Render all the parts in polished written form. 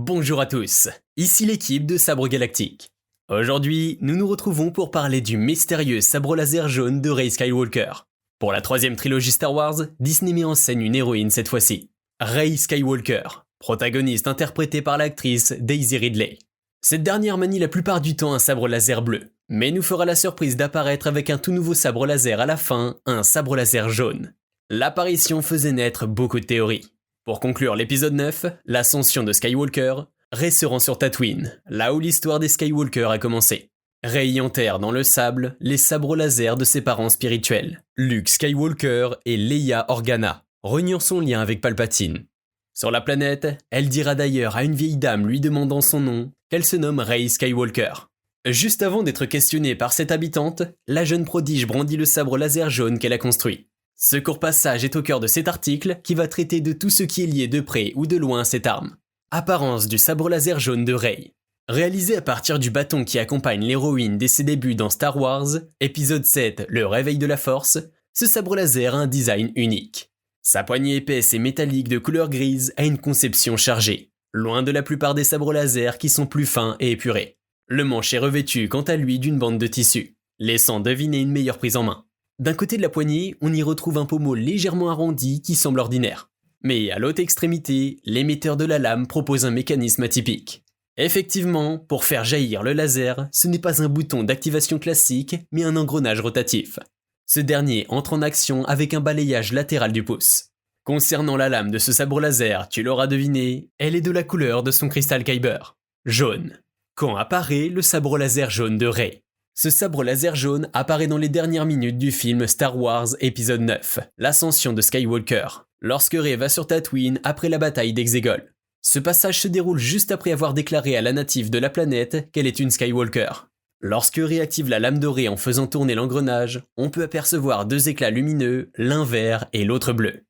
Bonjour à tous, ici l'équipe de Sabre Galactique. Aujourd'hui, nous nous retrouvons pour parler du mystérieux sabre laser jaune de Rey Skywalker. Pour la troisième trilogie Star Wars, Disney met en scène une héroïne cette fois-ci, Rey Skywalker, protagoniste interprétée par l'actrice Daisy Ridley. Cette dernière manie la plupart du temps un sabre laser bleu, mais nous fera la surprise d'apparaître avec un tout nouveau sabre laser à la fin, un sabre laser jaune. L'apparition faisait naître beaucoup de théories. Pour conclure l'épisode 9, l'ascension de Skywalker, Rey se rend sur Tatooine, là où l'histoire des Skywalker a commencé. Rey y enterre dans le sable les sabres laser de ses parents spirituels, Luke Skywalker et Leia Organa, reniant son lien avec Palpatine. Sur la planète, elle dira d'ailleurs à une vieille dame lui demandant son nom qu'elle se nomme Rey Skywalker. Juste avant d'être questionnée par cette habitante, la jeune prodige brandit le sabre laser jaune qu'elle a construit. Ce court passage est au cœur de cet article qui va traiter de tout ce qui est lié de près ou de loin à cette arme. Apparence du sabre laser jaune de Rey. Réalisé à partir du bâton qui accompagne l'héroïne dès ses débuts dans Star Wars, épisode 7, le réveil de la force, ce sabre laser a un design unique. Sa poignée épaisse et métallique de couleur grise a une conception chargée, loin de la plupart des sabres laser qui sont plus fins et épurés. Le manche est revêtu quant à lui d'une bande de tissu, laissant deviner une meilleure prise en main. D'un côté de la poignée, on y retrouve un pommeau légèrement arrondi qui semble ordinaire. Mais à l'autre extrémité, l'émetteur de la lame propose un mécanisme atypique. Effectivement, pour faire jaillir le laser, ce n'est pas un bouton d'activation classique, mais un engrenage rotatif. Ce dernier entre en action avec un balayage latéral du pouce. Concernant la lame de ce sabre laser, tu l'auras deviné, elle est de la couleur de son cristal Kyber, jaune. Quand apparaît le sabre laser jaune de Rey? Ce sabre laser jaune apparaît dans les dernières minutes du film Star Wars épisode 9, l'ascension de Skywalker, lorsque Rey va sur Tatooine après la bataille d'Exegol. Ce passage se déroule juste après avoir déclaré à la native de la planète qu'elle est une Skywalker. Lorsque Rey active la lame dorée en faisant tourner l'engrenage, on peut apercevoir deux éclats lumineux, l'un vert et l'autre bleu.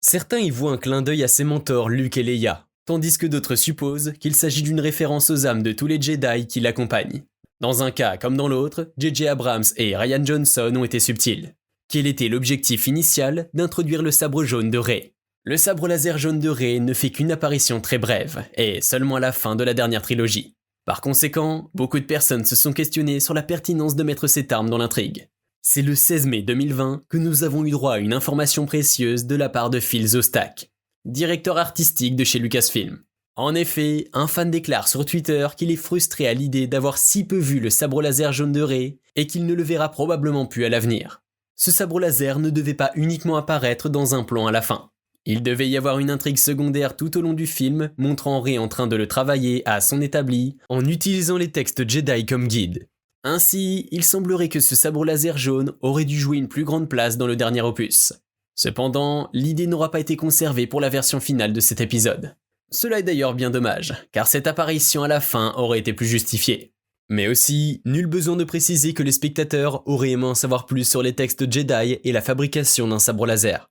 Certains y voient un clin d'œil à ses mentors Luke et Leia, tandis que d'autres supposent qu'il s'agit d'une référence aux âmes de tous les Jedi qui l'accompagnent. Dans un cas comme dans l'autre, J.J. Abrams et Rian Johnson ont été subtils. Quel était l'objectif initial d'introduire le sabre jaune de Rey? Le sabre laser jaune de Rey ne fait qu'une apparition très brève, et seulement à la fin de la dernière trilogie. Par conséquent, beaucoup de personnes se sont questionnées sur la pertinence de mettre cette arme dans l'intrigue. C'est le 16 mai 2020 que nous avons eu droit à une information précieuse de la part de Phil Szostak, directeur artistique de chez Lucasfilm. En effet, un fan déclare sur Twitter qu'il est frustré à l'idée d'avoir si peu vu le sabre laser jaune de Rey et qu'il ne le verra probablement plus à l'avenir. Ce sabre laser ne devait pas uniquement apparaître dans un plan à la fin. Il devait y avoir une intrigue secondaire tout au long du film montrant Rey en train de le travailler à son établi en utilisant les textes Jedi comme guide. Ainsi, il semblerait que ce sabre laser jaune aurait dû jouer une plus grande place dans le dernier opus. Cependant, l'idée n'aura pas été conservée pour la version finale de cet épisode. Cela est d'ailleurs bien dommage, car cette apparition à la fin aurait été plus justifiée. Mais aussi, nul besoin de préciser que les spectateurs auraient aimé en savoir plus sur les textes Jedi et la fabrication d'un sabre laser.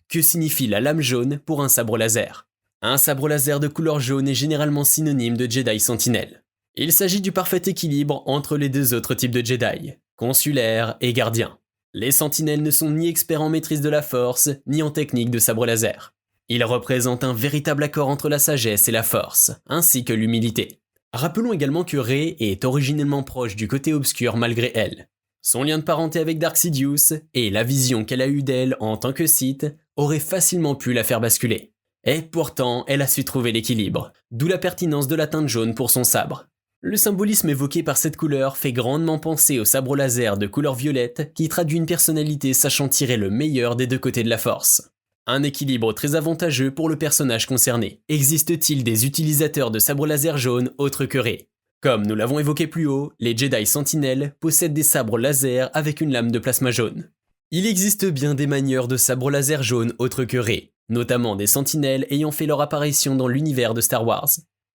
Que signifie la lame jaune pour un sabre laser? Un sabre laser de couleur jaune est généralement synonyme de Jedi Sentinelle. Il s'agit du parfait équilibre entre les deux autres types de Jedi, consulaire et gardien. Les sentinelles ne sont ni experts en maîtrise de la force, ni en technique de sabre laser. Ils représentent un véritable accord entre la sagesse et la force, ainsi que l'humilité. Rappelons également que Rey est originellement proche du côté obscur malgré elle. Son lien de parenté avec Dark Sidious et la vision qu'elle a eue d'elle en tant que Sith auraient facilement pu la faire basculer. Et pourtant, elle a su trouver l'équilibre, d'où la pertinence de la teinte jaune pour son sabre. Le symbolisme évoqué par cette couleur fait grandement penser au sabre laser de couleur violette qui traduit une personnalité sachant tirer le meilleur des deux côtés de la force. Un équilibre très avantageux pour le personnage concerné. Existe-t-il des utilisateurs de sabre laser jaune autres que Rey? Comme nous l'avons évoqué plus haut, les Jedi Sentinelles possèdent des sabres laser avec une lame de plasma jaune. Il existe bien des manieurs de sabres laser jaune autres que Rey, notamment des sentinelles ayant fait leur apparition dans l'univers de Star Wars.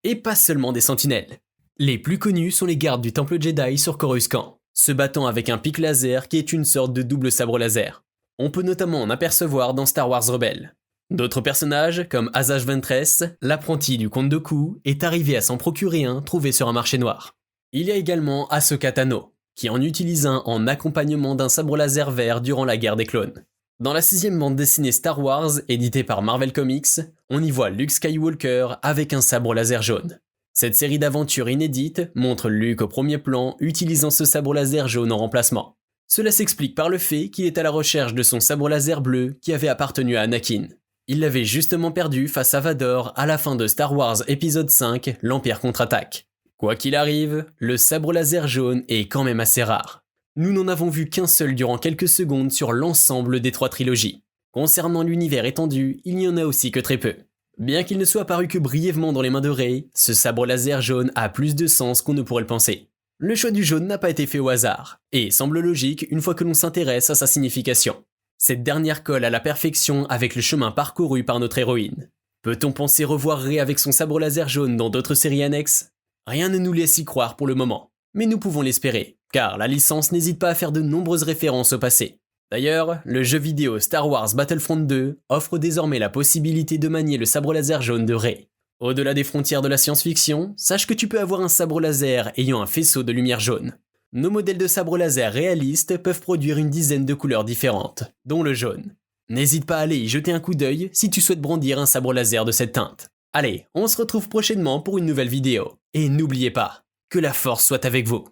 Et pas seulement des sentinelles. Les plus connus sont les gardes du temple Jedi sur Coruscant, se battant avec un pic laser qui est une sorte de double sabre laser. On peut notamment en apercevoir dans Star Wars Rebels. D'autres personnages, comme Asajj Ventress, l'apprenti du comte Dooku, est arrivé à s'en procurer un trouvé sur un marché noir. Il y a également Ahsoka Tano, qui en utilise un en accompagnement d'un sabre laser vert durant la guerre des clones. Dans la 6ème bande dessinée Star Wars, éditée par Marvel Comics, on y voit Luke Skywalker avec un sabre laser jaune. Cette série d'aventures inédites montre Luke au premier plan utilisant ce sabre laser jaune en remplacement. Cela s'explique par le fait qu'il est à la recherche de son sabre laser bleu qui avait appartenu à Anakin. Il l'avait justement perdu face à Vador à la fin de Star Wars épisode 5, l'Empire contre-attaque. Quoi qu'il arrive, le sabre laser jaune est quand même assez rare. Nous n'en avons vu qu'un seul durant quelques secondes sur l'ensemble des 3 trilogies. Concernant l'univers étendu, il n'y en a aussi que très peu. Bien qu'il ne soit apparu que brièvement dans les mains de Rey, ce sabre laser jaune a plus de sens qu'on ne pourrait le penser. Le choix du jaune n'a pas été fait au hasard, et semble logique une fois que l'on s'intéresse à sa signification. Cette dernière colle à la perfection avec le chemin parcouru par notre héroïne. Peut-on penser revoir Rey avec son sabre laser jaune dans d'autres séries annexes ? Rien ne nous laisse y croire pour le moment, mais nous pouvons l'espérer, car la licence n'hésite pas à faire de nombreuses références au passé. D'ailleurs, le jeu vidéo Star Wars Battlefront 2 offre désormais la possibilité de manier le sabre laser jaune de Rey. Au-delà des frontières de la science-fiction, sache que tu peux avoir un sabre laser ayant un faisceau de lumière jaune. Nos modèles de sabre laser réalistes peuvent produire une dizaine de couleurs différentes, dont le jaune. N'hésite pas à aller y jeter un coup d'œil si tu souhaites brandir un sabre laser de cette teinte. Allez, on se retrouve prochainement pour une nouvelle vidéo. Et n'oubliez pas, que la force soit avec vous.